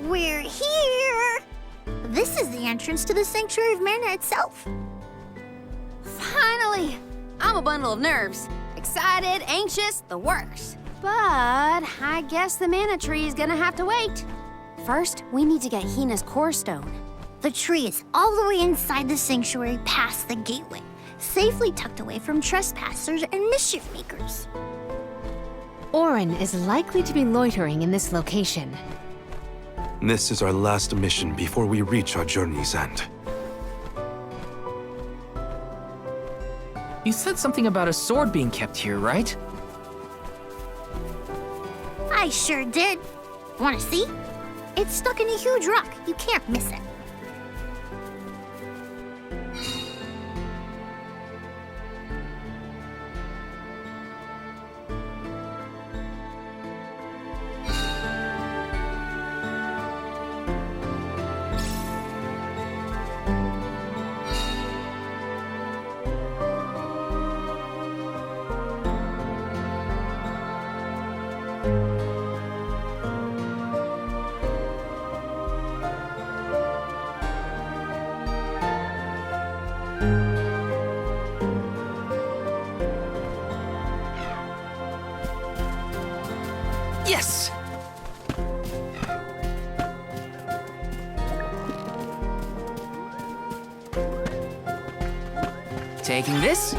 We're here! This is the entrance to the Sanctuary of Mana itself. Finally! I'm a bundle of nerves. Excited, anxious, the works. But I guess the mana tree is gonna have to wait. First, we need to get Hina's core stone. The tree is all the way inside the sanctuary past the gateway, safely tucked away from trespassers and mischief makers. Auron is likely to be loitering in this location. This is our last mission before we reach our journey's end. You said something about a sword being kept here, right? I sure did. Want to see? It's stuck in a huge rock. You can't miss it. Yes! Taking this?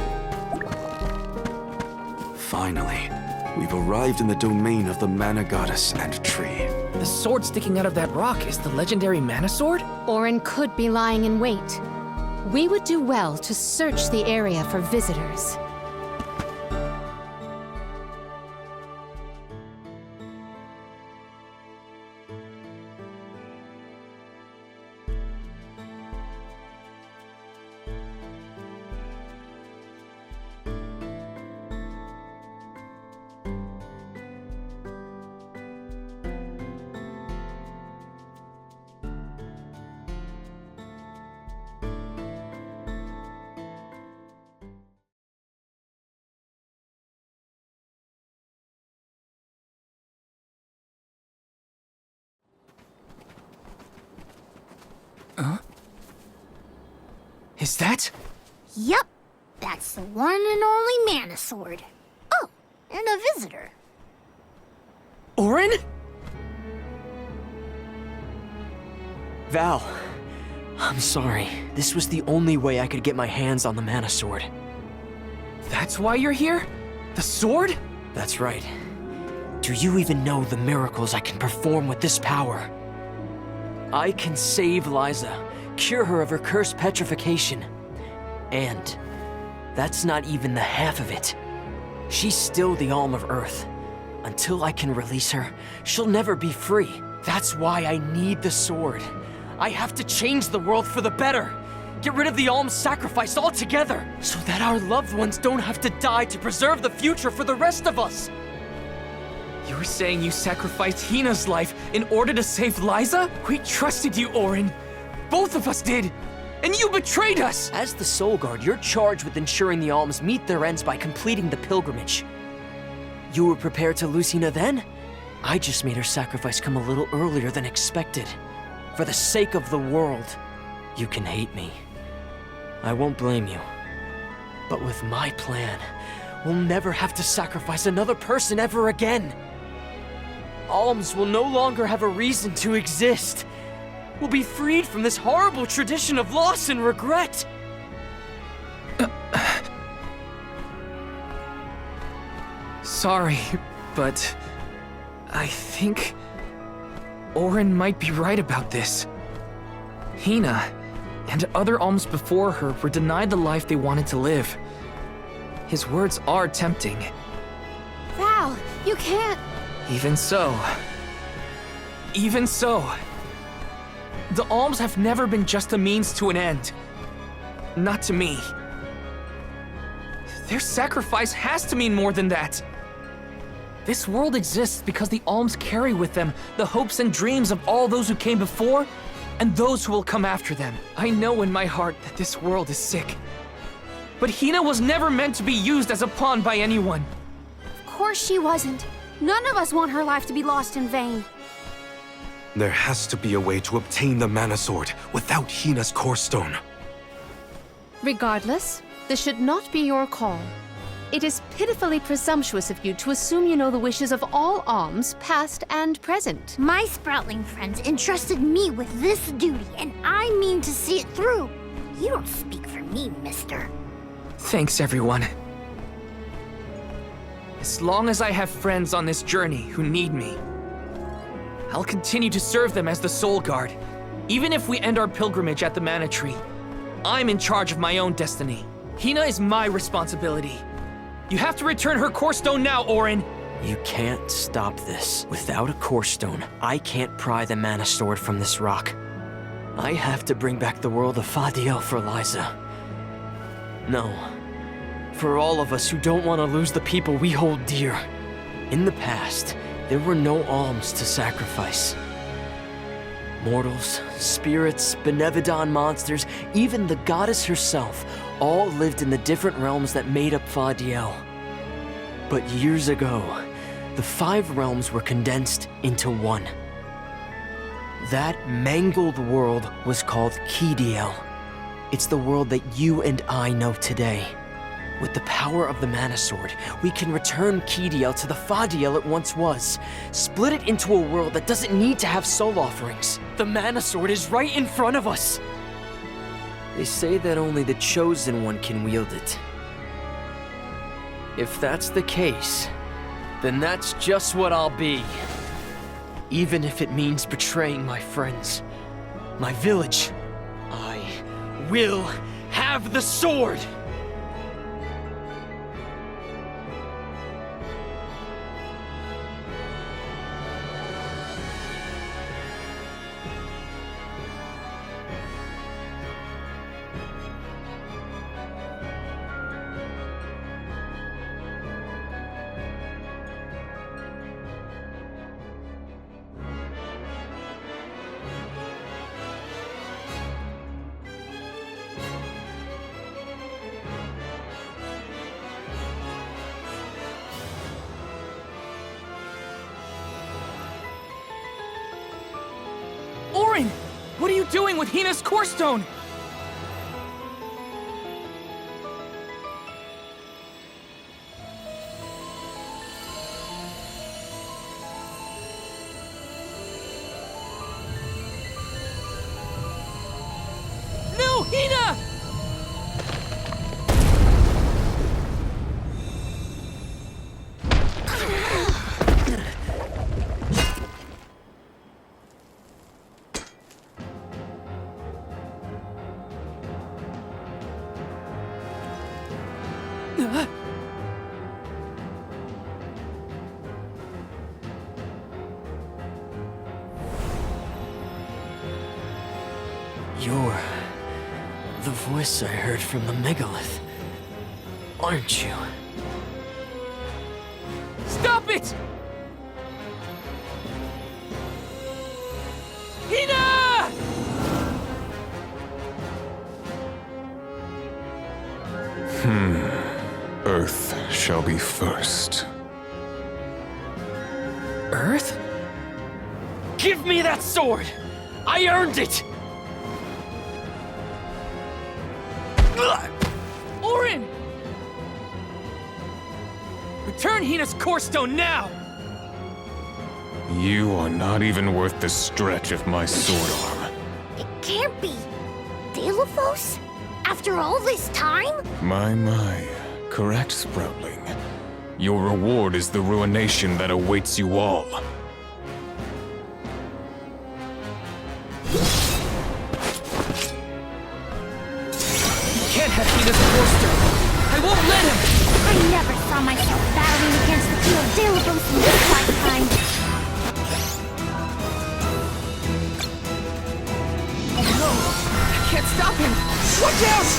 Finally, we've arrived in the domain of the Mana Goddess and Tree. The sword sticking out of that rock is the legendary mana sword? Auron could be lying in wait. We would do well to search the area for visitors. Is that? Yup, that's the one and only Mana Sword. Oh, and a visitor. Auron? Val, I'm sorry. This was the only way I could get my hands on the Mana Sword. That's why you're here? The sword? That's right. Do you even know the miracles I can perform with this power? I can save Liza, cure her of her cursed petrification. And that's not even the half of it. She's still the Alm of Earth. Until I can release her, she'll never be free. That's why I need the sword. I have to change the world for the better. Get rid of the Alm's sacrifice altogether, so that our loved ones don't have to die to preserve the future for the rest of us. You were saying you sacrificed Hina's life in order to save Liza? We trusted you, Auron. Both of us did. And you betrayed us! As the Soul Guard, you're charged with ensuring the Alms meet their ends by completing the pilgrimage. You were prepared to lose Hina then? I just made her sacrifice come a little earlier than expected. For the sake of the world, you can hate me. I won't blame you. But with my plan, we'll never have to sacrifice another person ever again. Alms will no longer have a reason to exist. We'll be freed from this horrible tradition of loss and regret. Sorry, but I think Auron might be right about this. Hina and other alms before her were denied the life they wanted to live. His words are tempting. Val, you can't... Even so, the alms have never been just a means to an end. Not to me. Their sacrifice has to mean more than that. This world exists because the alms carry with them the hopes and dreams of all those who came before and those who will come after them. I know in my heart that this world is sick. But Hina was never meant to be used as a pawn by anyone. Of course she wasn't. None of us want her life to be lost in vain. There has to be a way to obtain the Mana Sword without Hina's Core Stone. Regardless, this should not be your call. It is pitifully presumptuous of you to assume you know the wishes of all alms, past and present. My Sproutling friends entrusted me with this duty, and I mean to see it through. You don't speak for me, mister. Thanks, everyone. As long as I have friends on this journey who need me, I'll continue to serve them as the Soul Guard. Even if we end our pilgrimage at the Mana Tree, I'm in charge of my own destiny. Hina is my responsibility. You have to return her Core Stone now, Auron! You can't stop this. Without a Core Stone, I can't pry the Mana Sword from this rock. I have to bring back the world of Fadiel for Liza. No. For all of us who don't want to lose the people we hold dear. In the past, there were no alms to sacrifice. Mortals, spirits, Benevodon monsters, even the goddess herself, all lived in the different realms that made up Fadiel. But years ago, the 5 realms were condensed into one. That mangled world was called Kidiel. It's the world that you and I know today. With the power of the Mana Sword, we can return Kidiel to the Fadiel it once was. Split it into a world that doesn't need to have soul offerings. The Mana Sword is right in front of us. They say that only the Chosen One can wield it. If that's the case, then that's just what I'll be. Even if it means betraying my friends, my village, I will have the sword! Auron! What are you doing with Hina's Core Stone? No, Hina! You're the voice I heard from the megalith, aren't you? Stop it! Hina! Earth shall be first. Earth? Give me that sword! I earned it! Auron! Return Hina's Core Stone now! You are not even worth the stretch of my sword arm. It can't be. Delophos? After all this time? My. Correct, Sproutling. Your reward is the ruination that awaits you all. Can't have Hina's Core Stone! I won't let him! I never saw myself battling against the king of Delophos in this lifetime. No! I can't stop him! Watch out!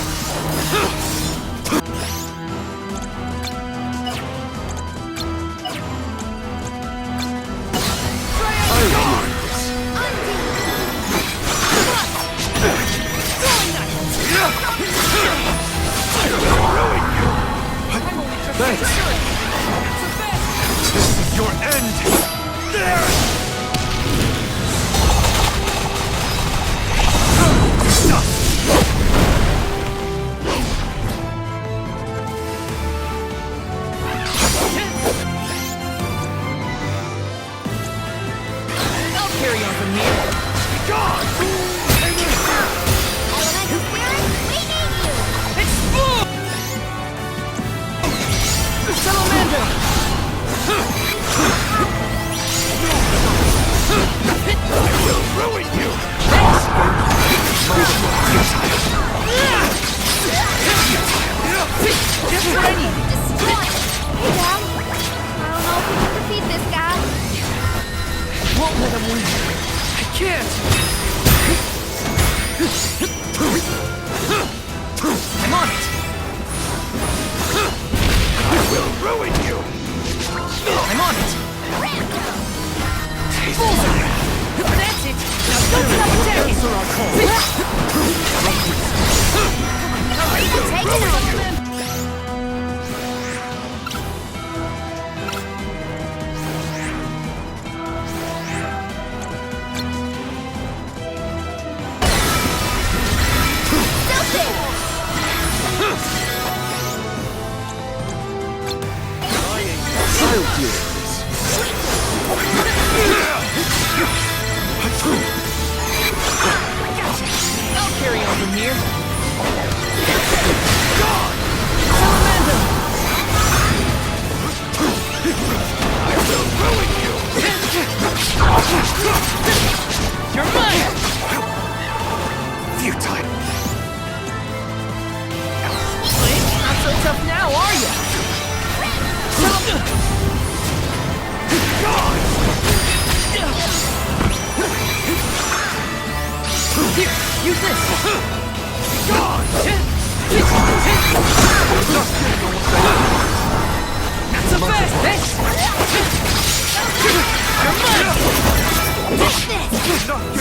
Thanks. This is your end. There. I'll carry on from here. Elemental spirit, we need you! Explode! Salamander! Ruin you! Just what I need! Destroy! Hey, Dad. I don't know if we can defeat this guy. Won't let him win. I can't! I'm on it! I will ruin you! I'm on it! Bullseye! That's it! Now don't stop attacking! Take it over. I'll deal with this. I'll carry on from here. You're mine! Futile! Link, not so tough now, are you? Here, use this! Not so fast, bitch! You're mine!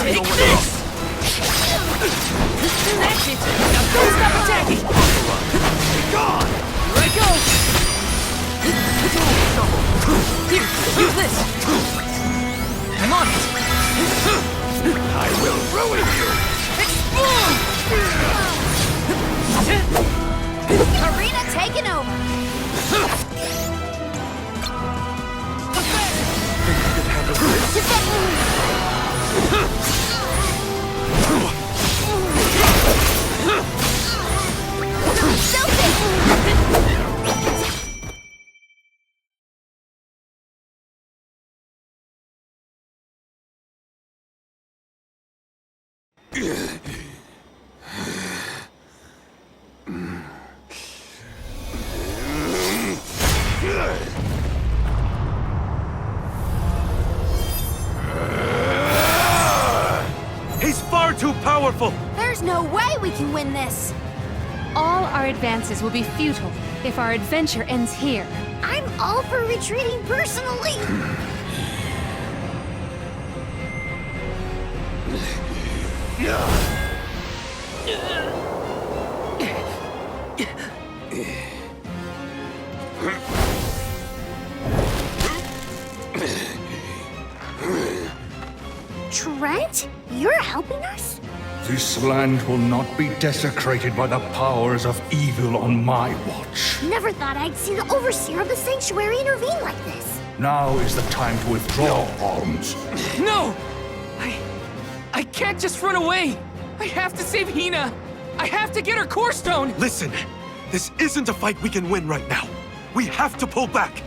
Take this! That's it! Now don't stop attacking! Here I go! Here, use this! I'm on it! I will ruin you! Explode! Arena taken over. He's far too powerful! There's no way we can win this. All our advances will be futile if our adventure ends here. I'm all for retreating personally. Trent, you're helping us? This land will not be desecrated by the powers of evil on my watch. Never thought I'd see the overseer of the sanctuary intervene like this. Now is the time to withdraw, Arms. No! I can't just run away! I have to save Hina! I have to get her core stone! Listen, this isn't a fight we can win right now. We have to pull back.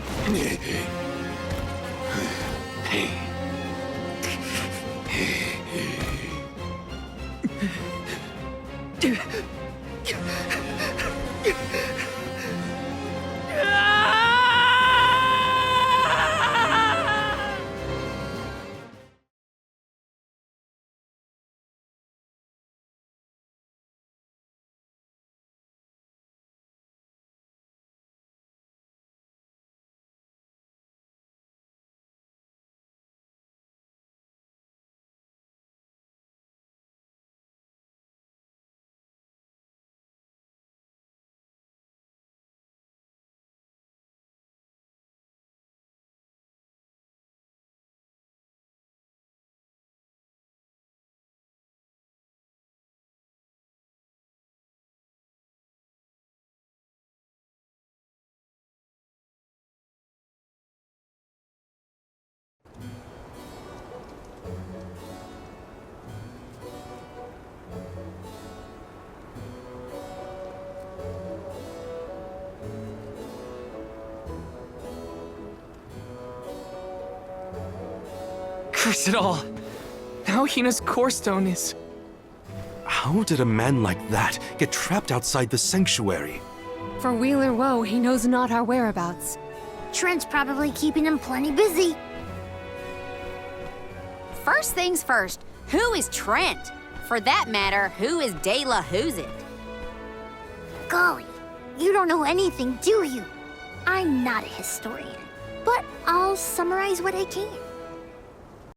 Curse it all. Now Hina's core stone is... How did a man like that get trapped outside the sanctuary? For Wheeler Woe, he knows not our whereabouts. Trent's probably keeping him plenty busy. First things first, who is Trent? For that matter, who is De La Who's It? Golly, you don't know anything, do you? I'm not a historian, but I'll summarize what I can.